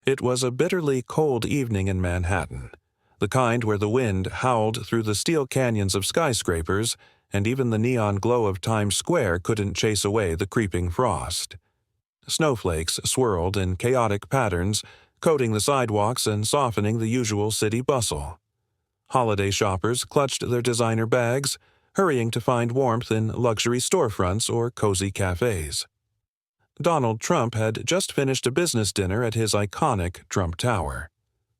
It was a bitterly cold evening in Manhattan, the kind where the wind howled through the steel canyons of skyscrapers, and even the neon glow of Times Square couldn't chase away the creeping frost. Snowflakes swirled in chaotic patterns, coating the sidewalks and softening the usual city bustle. Holiday shoppers clutched their designer bags, hurrying to find warmth in luxury storefronts or cozy cafes. Donald Trump had just finished a business dinner at his iconic Trump Tower.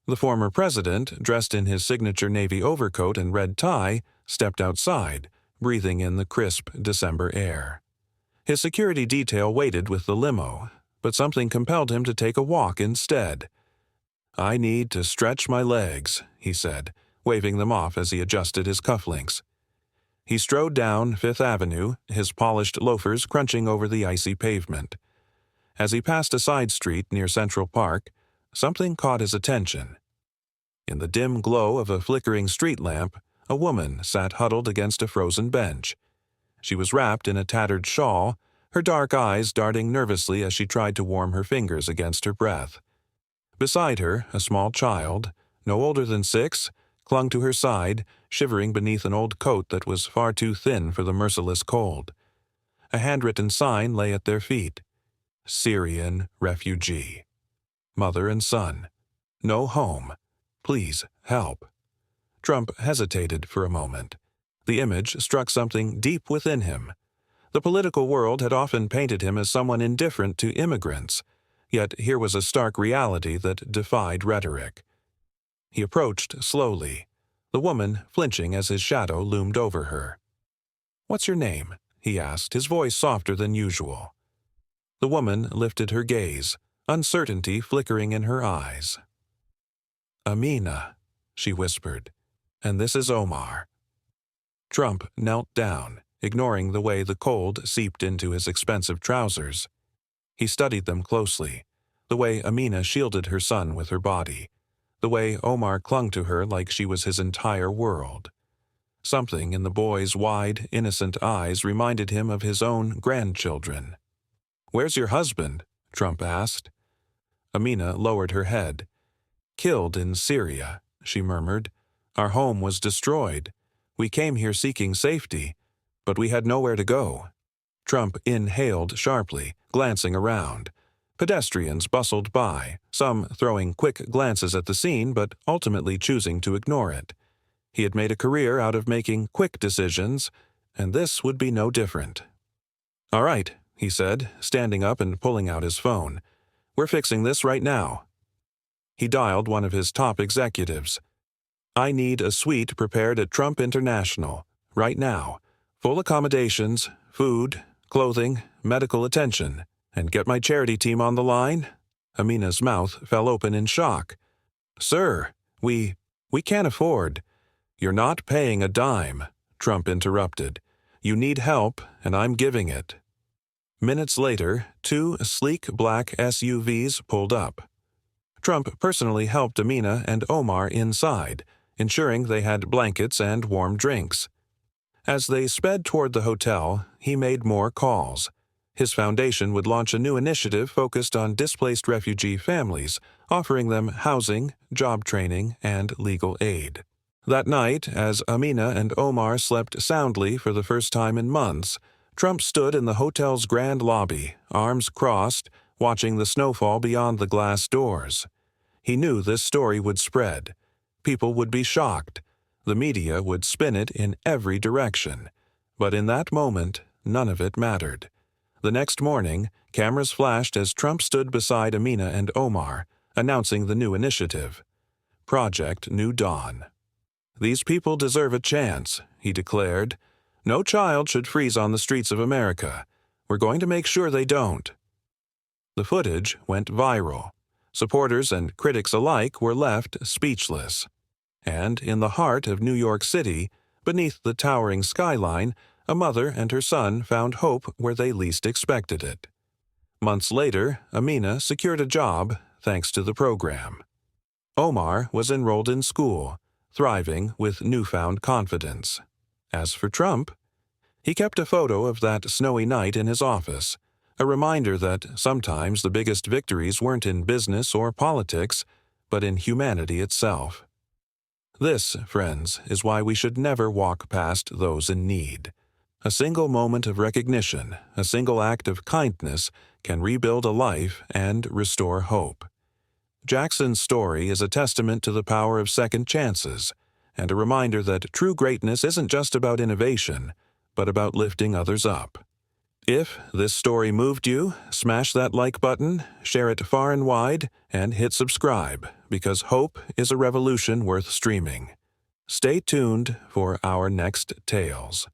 The former president, dressed in his signature navy overcoat and red tie, stepped outside, breathing in the crisp December air. His security detail waited with the limo, but something compelled him to take a walk instead. "I need to stretch my legs," he said, waving them off as he adjusted his cufflinks. He strode down Fifth Avenue, his polished loafers crunching over the icy pavement. As he passed a side street near Central Park, something caught his attention. In the dim glow of a flickering street lamp, a woman sat huddled against a frozen bench. She was wrapped in a tattered shawl, her dark eyes darting nervously as she tried to warm her fingers against her breath. Beside her, a small child, no older than 6, clung to her side, shivering beneath an old coat that was far too thin for the merciless cold. A handwritten sign lay at their feet. "Syrian refugee. Mother and son. No home. Please help." Trump hesitated for a moment. The image struck something deep within him. The political world had often painted him as someone indifferent to immigrants, yet here was a stark reality that defied rhetoric. He approached slowly, the woman flinching as his shadow loomed over her. "What's your name?" he asked, his voice softer than usual. The woman lifted her gaze, uncertainty flickering in her eyes. "Amina," she whispered, "and this is Omar." Trump knelt down, ignoring the way the cold seeped into his expensive trousers. He studied them closely, the way Amina shielded her son with her body, the way Omar clung to her like she was his entire world. Something in the boy's wide, innocent eyes reminded him of his own grandchildren. "Where's your husband?" Trump asked. Amina lowered her head. "Killed in Syria," she murmured. "Our home was destroyed. We came here seeking safety, but we had nowhere to go." Trump inhaled sharply, glancing around. Pedestrians bustled by, some throwing quick glances at the scene but ultimately choosing to ignore it. He had made a career out of making quick decisions, and this would be no different. "All right," he said, standing up and pulling out his phone. "We're fixing this right now." He dialed one of his top executives. "I need a suite prepared at Trump International, right now. Full accommodations, food, clothing, medical attention. And get my charity team on the line?" Amina's mouth fell open in shock. "Sir, we can't afford." "You're not paying a dime," Trump interrupted. "You need help, and I'm giving it." Minutes later, 2 sleek black SUVs pulled up. Trump personally helped Amina and Omar inside, ensuring they had blankets and warm drinks. As they sped toward the hotel, he made more calls. His foundation would launch a new initiative focused on displaced refugee families, offering them housing, job training, and legal aid. That night, as Amina and Omar slept soundly for the first time in months, Trump stood in the hotel's grand lobby, arms crossed, watching the snowfall beyond the glass doors. He knew this story would spread. People would be shocked. The media would spin it in every direction. But in that moment, none of it mattered. The next morning, cameras flashed as Trump stood beside Amina and Omar, announcing the new initiative. Project New Dawn. "These people deserve a chance," he declared. "No child should freeze on the streets of America. We're going to make sure they don't." The footage went viral. Supporters and critics alike were left speechless. And in the heart of New York City, beneath the towering skyline, a mother and her son found hope where they least expected it. Months later, Amina secured a job thanks to the program. Omar was enrolled in school, thriving with newfound confidence. As for Trump, he kept a photo of that snowy night in his office, A reminder that sometimes the biggest victories weren't in business or politics, but in humanity itself. This, friends, is why we should never walk past those in need. A single moment of recognition, a single act of kindness can rebuild a life and restore hope. Jackson's story is a testament to the power of second chances, and a reminder that true greatness isn't just about innovation, but about lifting others up. If this story moved you, smash that like button, share it far and wide, and hit subscribe, because hope is a revolution worth streaming. Stay tuned for our next tales.